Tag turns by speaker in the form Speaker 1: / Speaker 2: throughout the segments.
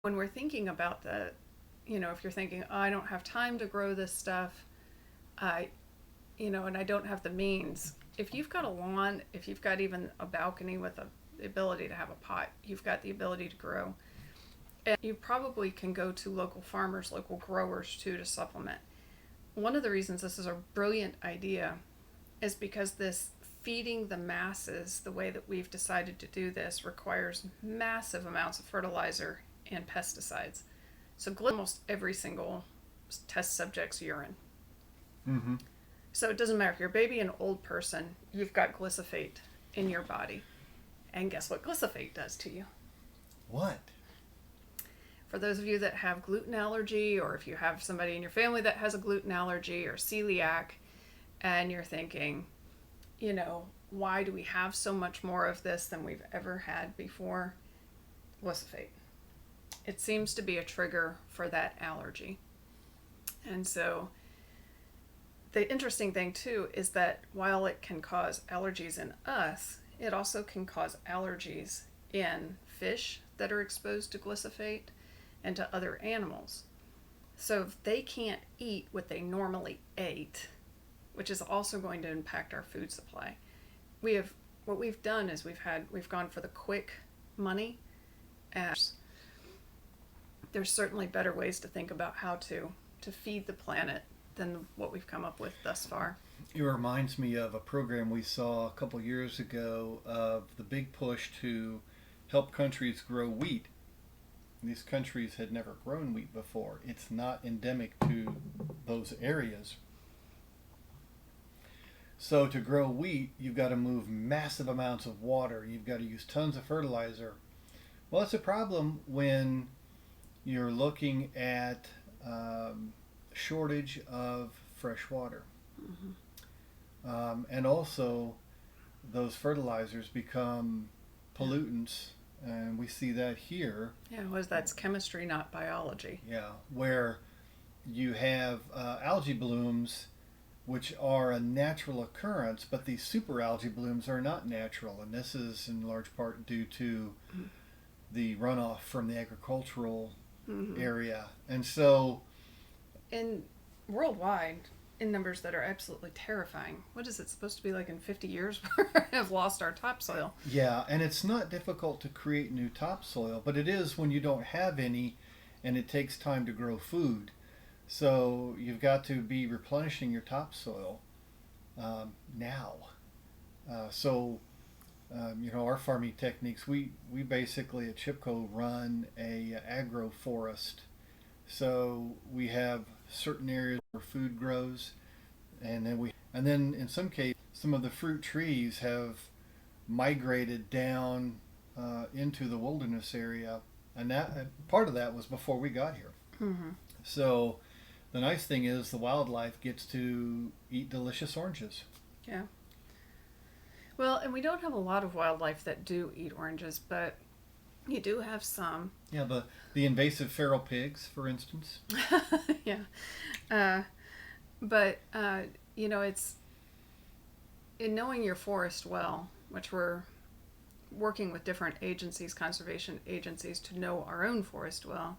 Speaker 1: when we're thinking about the, if you're thinking, oh, I don't have time to grow this stuff, I, and I don't have the means. If you've got a lawn, if you've got even a balcony with the ability to have a pot, you've got the ability to grow. And you probably can go to local farmers, local growers too, to supplement. One of the reasons this is a brilliant idea is because this feeding the masses, the way that we've decided to do this, requires massive amounts of fertilizer and pesticides. So almost every single test subject's urine.
Speaker 2: Mm-hmm.
Speaker 1: So it doesn't matter if you're a baby and an old person, you've got glyphosate in your body. And guess what glyphosate does to you?
Speaker 2: What?
Speaker 1: For those of you that have gluten allergy, or if you have somebody in your family that has a gluten allergy or celiac, and you're thinking, why do we have so much more of this than we've ever had before? Glyphosate. It seems to be a trigger for that allergy. And so the interesting thing too is that while it can cause allergies in us, it also can cause allergies in fish that are exposed to glyphosate and to other animals. So if they can't eat what they normally ate, which is also going to impact our food supply. What we've done is we've gone for the quick money, and there's certainly better ways to think about how to feed the planet than what we've come up with thus far.
Speaker 2: It reminds me of a program we saw a couple years ago of the big push to help countries grow wheat. These countries had never grown wheat before. It's not endemic to those areas. So to grow wheat, you've got to move massive amounts of water. You've got to use tons of fertilizer. Well, it's a problem when you're looking at shortage of fresh water. And also, those fertilizers become pollutants, and we see that here.
Speaker 1: Yeah, that's chemistry, not biology.
Speaker 2: Yeah, where you have algae blooms, which are a natural occurrence, but these super algae blooms are not natural, and this is in large part due to the runoff from the agricultural area. And so,
Speaker 1: in worldwide, in numbers that are absolutely terrifying. What is it supposed to be like in 50 years? We have lost our topsoil.
Speaker 2: yeah, and it's not difficult to create new topsoil, but it is when you don't have any and it takes time to grow food. So you've got to be replenishing your topsoil now. Our farming techniques, we basically at Chipco run a agroforest. So we have certain areas where food grows, and then in some cases, some of the fruit trees have migrated down into the wilderness area, and that part of that was before we got here.
Speaker 1: Mm-hmm.
Speaker 2: So the nice thing is the wildlife gets to eat delicious oranges.
Speaker 1: Yeah. Well, and we don't have a lot of wildlife that do eat oranges, but you do have some.
Speaker 2: Yeah, the invasive feral pigs, for instance.
Speaker 1: Yeah. But it's in knowing your forest well, which we're working with different agencies, conservation agencies, to know our own forest well.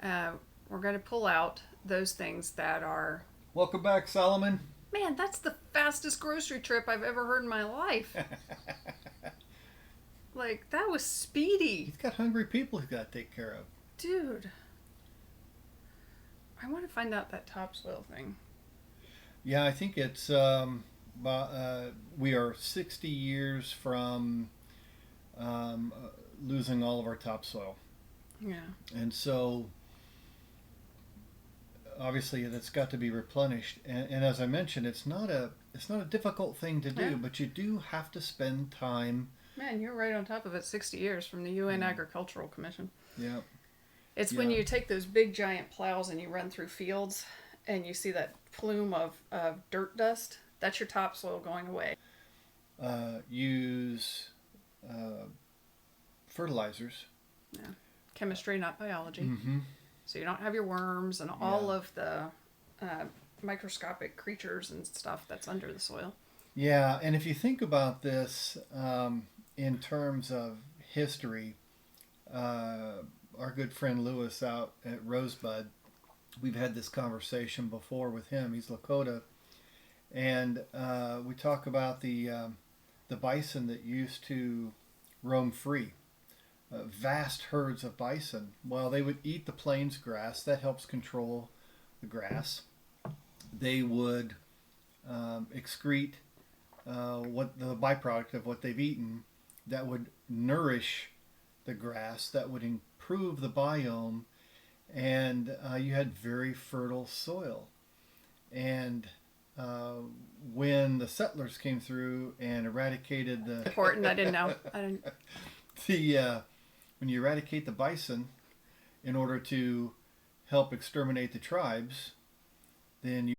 Speaker 1: We're going to pull out those things that are.
Speaker 2: Welcome back, Solomon.
Speaker 1: Man, that's the fastest grocery trip I've ever heard in my life. Like, that was speedy.
Speaker 2: He's got hungry people he's got to take care of.
Speaker 1: Dude. I want to find out that topsoil thing.
Speaker 2: Yeah, I think it's we are 60 years from losing all of our topsoil.
Speaker 1: Yeah.
Speaker 2: And so obviously that's got to be replenished. And as I mentioned, it's not a difficult thing to do, but you do have to spend time.
Speaker 1: Man, you're right on top of it. 60 years from the UN Agricultural Commission.
Speaker 2: Yeah.
Speaker 1: It's when you take those big giant plows and you run through fields and you see that plume of dirt dust. That's your topsoil going away.
Speaker 2: Use fertilizers.
Speaker 1: Yeah. Chemistry, not biology.
Speaker 2: Mm-hmm.
Speaker 1: So you don't have your worms and all of the microscopic creatures and stuff that's under the soil.
Speaker 2: Yeah, and if you think about this in terms of history, our good friend Lewis out at Rosebud, we've had this conversation before with him. He's Lakota, and we talk about the bison that used to roam free, vast herds of bison. Well, they would eat the plains grass. That helps control the grass. They would excrete what the byproduct of what they've eaten that would nourish the grass, that would improve the biome, and you had very fertile soil. And when the settlers came through and eradicated the
Speaker 1: Important. I didn't know. I didn't.
Speaker 2: when you eradicate the bison in order to help exterminate the tribes, then you